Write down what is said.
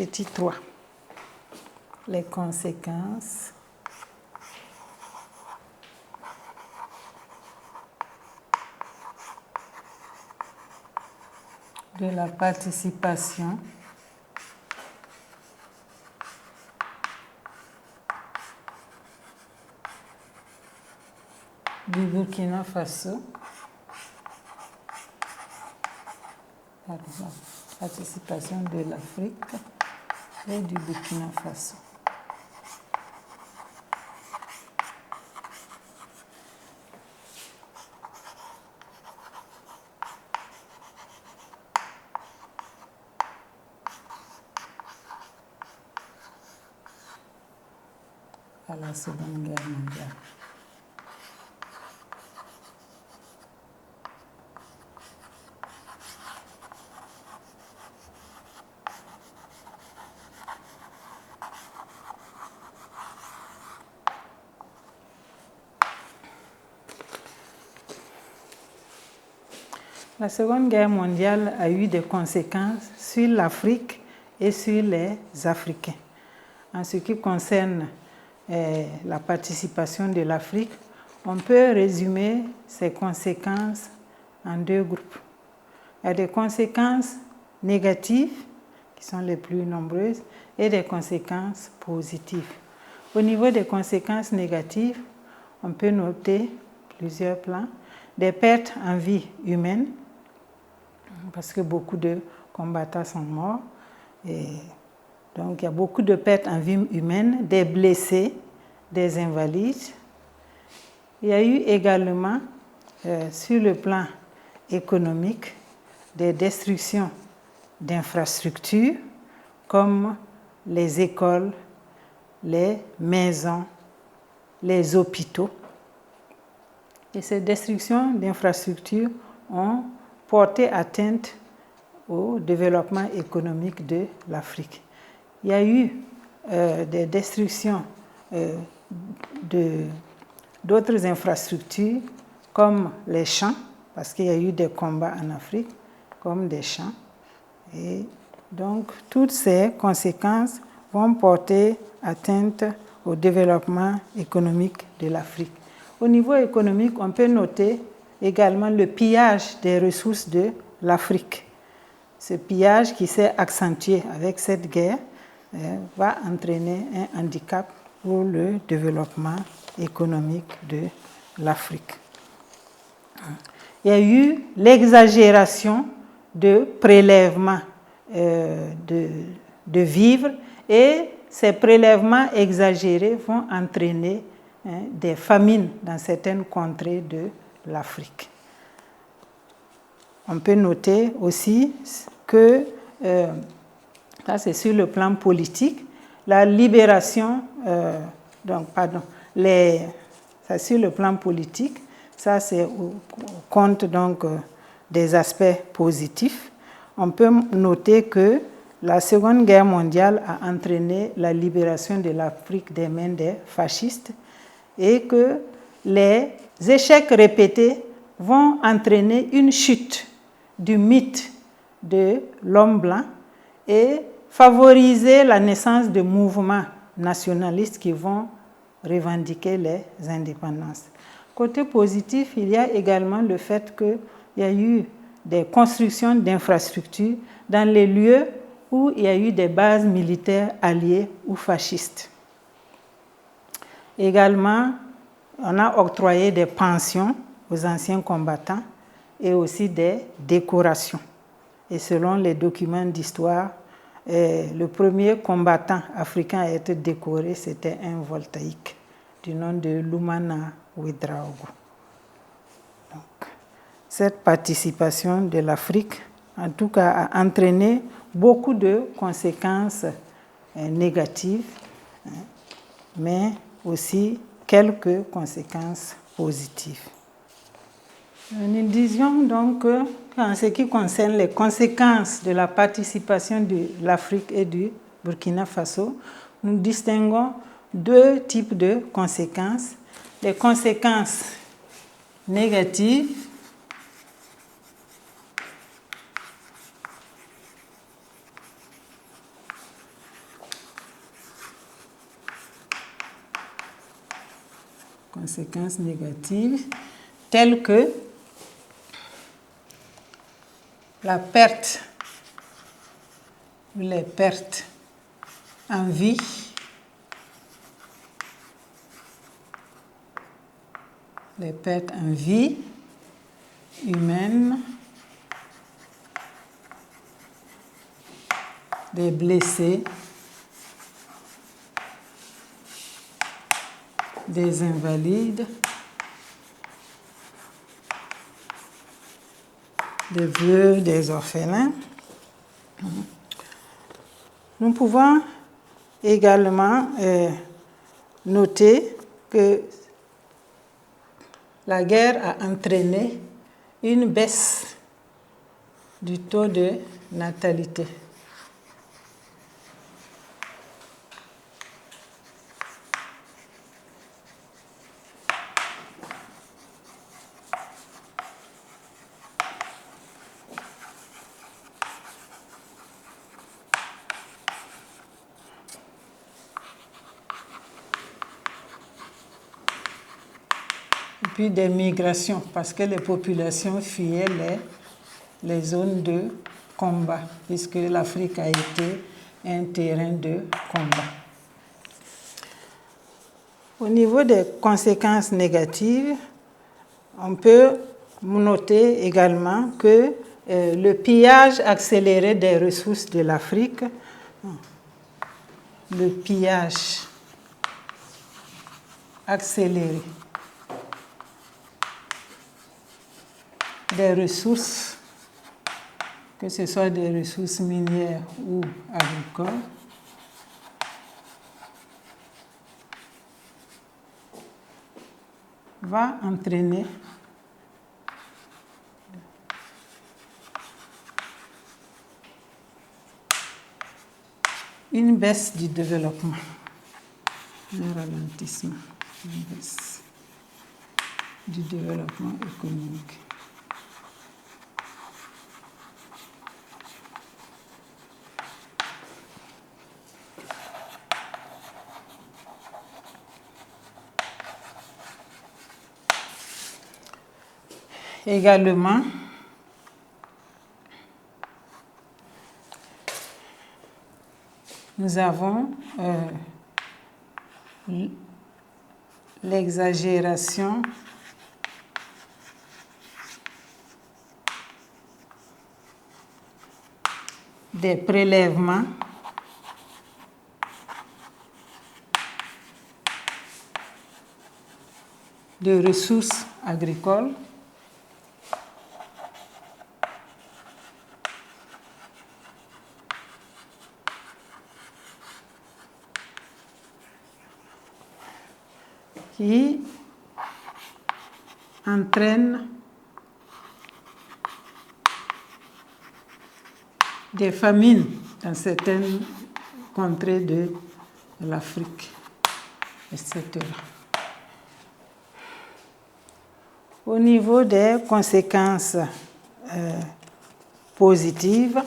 petit 3. Les conséquences de la participation du Burkina Faso, participation de l'Afrique et du Burkina Faso. À la Seconde Guerre mondiale. La Seconde Guerre mondiale a eu des conséquences sur l'Afrique et sur les Africains. En ce qui concerne la participation de l'Afrique, on peut résumer ces conséquences en 2 groupes. Il y a des conséquences négatives, qui sont les plus nombreuses, et des conséquences positives. Au niveau des conséquences négatives, on peut noter plusieurs plans. Des pertes en vie humaine, parce que beaucoup de combattants sont morts. Et donc il y a beaucoup de pertes en vie humaine, des blessés, des invalides. Il y a eu également, sur le plan économique, des destructions d'infrastructures comme les écoles, les maisons, les hôpitaux. Et ces destructions d'infrastructures ont porté atteinte au développement économique de l'Afrique. Il y a eu des destructions d'autres infrastructures comme les champs, parce qu'il y a eu des combats en Afrique, comme des champs. Et donc, toutes ces conséquences vont porter atteinte au développement économique de l'Afrique. Au niveau économique, on peut noter également le pillage des ressources de l'Afrique. Ce pillage qui s'est accentué avec cette guerre va entraîner un handicap pour le développement économique de l'Afrique. Il y a eu l'exagération de prélèvements de vivres et ces prélèvements exagérés vont entraîner des famines dans certaines contrées de l'Afrique. On peut noter aussi que, ça c'est sur le plan politique, la libération, ça sur le plan politique, ça c'est au compte donc des aspects positifs. On peut noter que la Seconde Guerre mondiale a entraîné la libération de l'Afrique des mains des fascistes et que les échecs répétés vont entraîner une chute du mythe de l'homme blanc et favoriser la naissance de mouvements nationalistes qui vont revendiquer les indépendances. Côté positif, il y a également le fait qu'il y a eu des constructions d'infrastructures dans les lieux où il y a eu des bases militaires alliées ou fascistes. Également, on a octroyé des pensions aux anciens combattants et aussi des décorations. Et selon les documents d'histoire, le premier combattant africain à être décoré, c'était un voltaïque du nom de Lumana Ouedraogo. Donc, cette participation de l'Afrique, en tout cas, a entraîné beaucoup de conséquences négatives, mais aussi quelques conséquences positives. Nous disions donc qu'en ce qui concerne les conséquences de la participation de l'Afrique et du Burkina Faso, nous distinguons 2 types de conséquences. Les conséquences négatives conséquences négatives telles que la perte ou les pertes en vie, les pertes en vie humaine, des blessés, des invalides, des veuves, des orphelins. Nous pouvons également noter que la guerre a entraîné une baisse du taux de natalité. Et puis des migrations, parce que les populations fuyaient les zones de combat, puisque l'Afrique a été un terrain de combat. Au niveau des conséquences négatives, on peut noter également que le pillage accéléré des ressources de l'Afrique, le pillage accéléré des ressources, que ce soit des ressources minières ou agricoles, va entraîner une baisse du développement, un ralentissement, une baisse du développement économique. Également, nous avons l'exagération des prélèvements de ressources agricoles qui entraîne des famines dans certaines contrées de l'Afrique, etc. Au niveau des conséquences positives,